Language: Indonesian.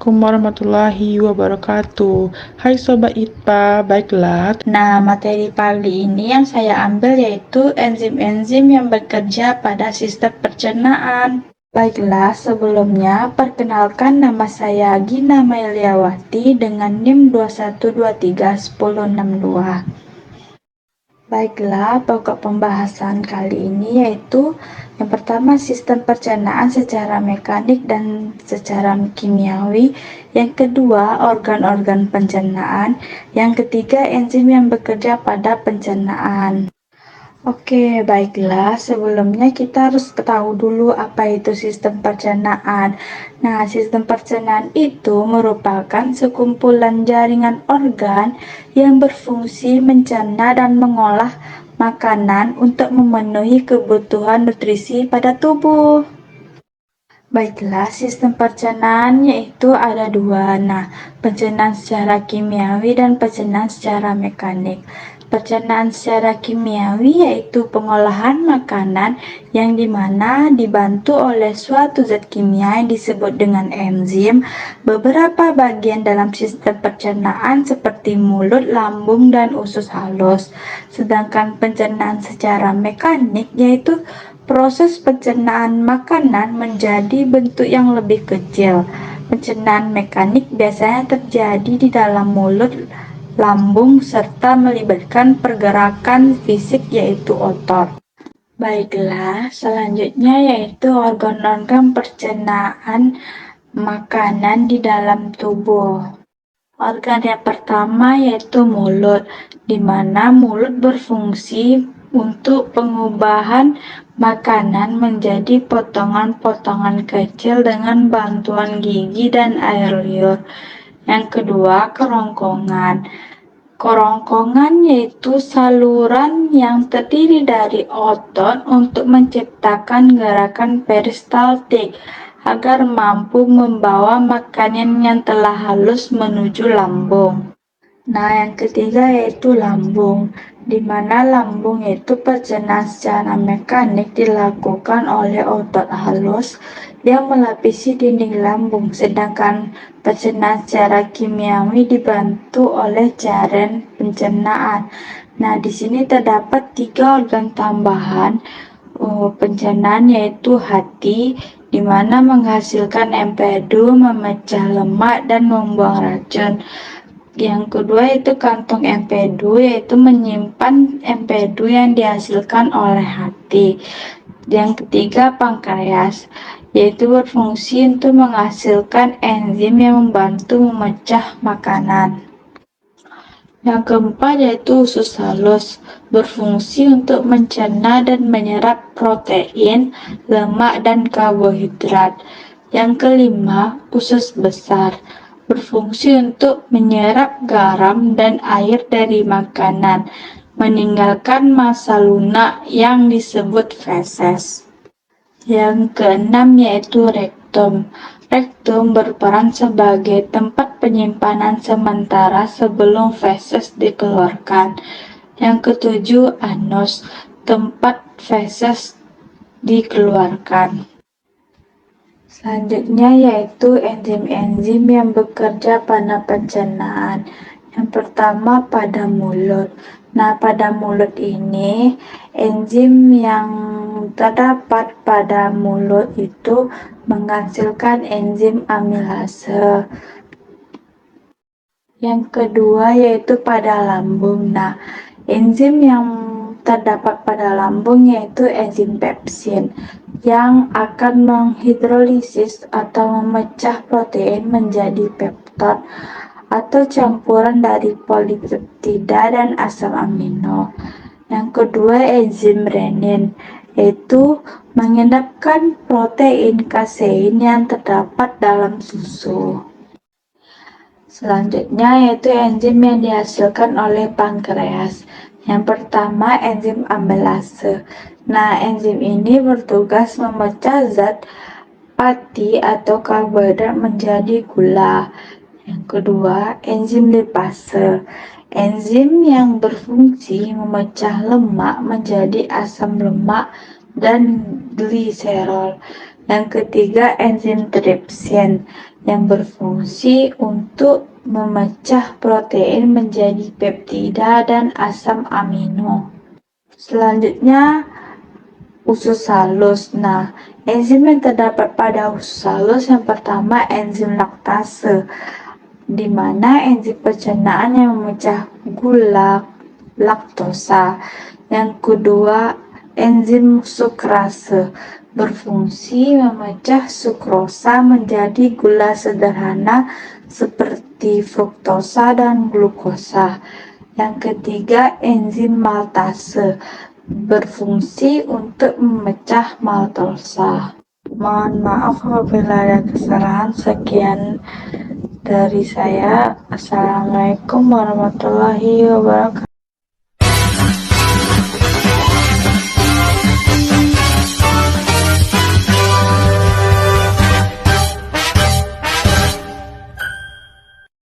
Assalamualaikum warahmatullahi wabarakatuh. Hai Sobat ITPA, baiklah. Nah, materi pagi ini yang saya ambil yaitu enzim-enzim yang bekerja pada sistem pencernaan. Baiklah, sebelumnya perkenalkan nama saya Gina Mailiawati dengan NIM 21231062. Baiklah, pokok pembahasan kali ini yaitu yang pertama sistem pencernaan secara mekanik dan secara kimiawi, yang kedua organ-organ pencernaan, yang ketiga enzim yang bekerja pada pencernaan. Oke, baiklah. Sebelumnya kita harus tahu dulu apa itu sistem pencernaan. Nah, sistem pencernaan itu merupakan sekumpulan jaringan organ yang berfungsi mencerna dan mengolah makanan untuk memenuhi kebutuhan nutrisi pada tubuh. Baiklah, sistem pencernaan yaitu ada dua. Nah, pencernaan secara kimiawi dan pencernaan secara mekanik. Pencernaan secara kimiawi yaitu pengolahan makanan yang dimana dibantu oleh suatu zat kimia yang disebut dengan enzim. Beberapa bagian dalam sistem pencernaan seperti mulut, lambung, dan usus halus. Sedangkan pencernaan secara mekanik yaitu proses pencernaan makanan menjadi bentuk yang lebih kecil. Pencernaan mekanik biasanya terjadi di dalam mulut, lambung, serta melibatkan pergerakan fisik yaitu otot. Baiklah, selanjutnya yaitu organ-organ pencernaan makanan di dalam tubuh. Organ yang pertama yaitu mulut, di mana mulut berfungsi untuk pengubahan makanan menjadi potongan-potongan kecil dengan bantuan gigi dan air liur. Yang kedua, kerongkongan. Kerongkongan yaitu saluran yang terdiri dari otot untuk menciptakan gerakan peristaltik agar mampu membawa makanan yang telah halus menuju lambung. Nah, yang ketiga yaitu lambung, di mana lambung yaitu pencernaan secara mekanik dilakukan oleh otot halus yang melapisi dinding lambung, sedangkan pencernaan secara kimiawi dibantu oleh cairan pencernaan. Nah, di sini terdapat 3 organ tambahan pencernaan yaitu hati, di mana menghasilkan empedu, memecah lemak, dan membuang racun. Yang kedua itu kantong empedu, yaitu menyimpan empedu yang dihasilkan oleh hati. Yang ketiga pankreas, yaitu berfungsi untuk menghasilkan enzim yang membantu memecah makanan. Yang keempat yaitu usus halus, berfungsi untuk mencerna dan menyerap protein, lemak, dan karbohidrat. Yang kelima, usus besar, berfungsi untuk menyerap garam dan air dari makanan, meninggalkan massa lunak yang disebut feses. Yang keenam yaitu rektum. Rektum berperan sebagai tempat penyimpanan sementara sebelum feses dikeluarkan. Yang ketujuh, anus, tempat feses dikeluarkan. Selanjutnya yaitu enzim-enzim yang bekerja pada pencernaan. Yang pertama pada mulut. Nah, pada mulut ini enzim yang terdapat pada mulut itu menghasilkan enzim amilase. Yang kedua yaitu pada lambung. Nah, enzim yang terdapat pada lambung yaitu enzim pepsin yang akan menghidrolisis atau memecah protein menjadi peptid atau campuran dari polipeptida dan asam amino. Yang kedua enzim renin, yaitu mengendapkan protein kasein yang terdapat dalam susu. Selanjutnya yaitu enzim yang dihasilkan oleh pankreas. Yang pertama enzim amilase. Nah, enzim ini bertugas memecah zat fatty atau karbohidrat menjadi gula. Yang kedua, enzim lipase. Enzim yang berfungsi memecah lemak menjadi asam lemak dan gliserol. Yang ketiga, enzim tripsin yang berfungsi untuk memecah protein menjadi peptida dan asam amino. Selanjutnya, usus halus. Nah, enzim yang terdapat pada usus halus yang pertama enzim laktase, di mana enzim pencernaan yang memecah gula laktosa. Yang kedua, enzim sukrase berfungsi memecah sukrosa menjadi gula sederhana seperti fruktosa dan glukosa. Yang ketiga, enzim maltase berfungsi untuk memecah maltosa. Mohon maaf apabila ada kesalahan. Sekian dari saya. Assalamualaikum warahmatullahi wabarakatuh.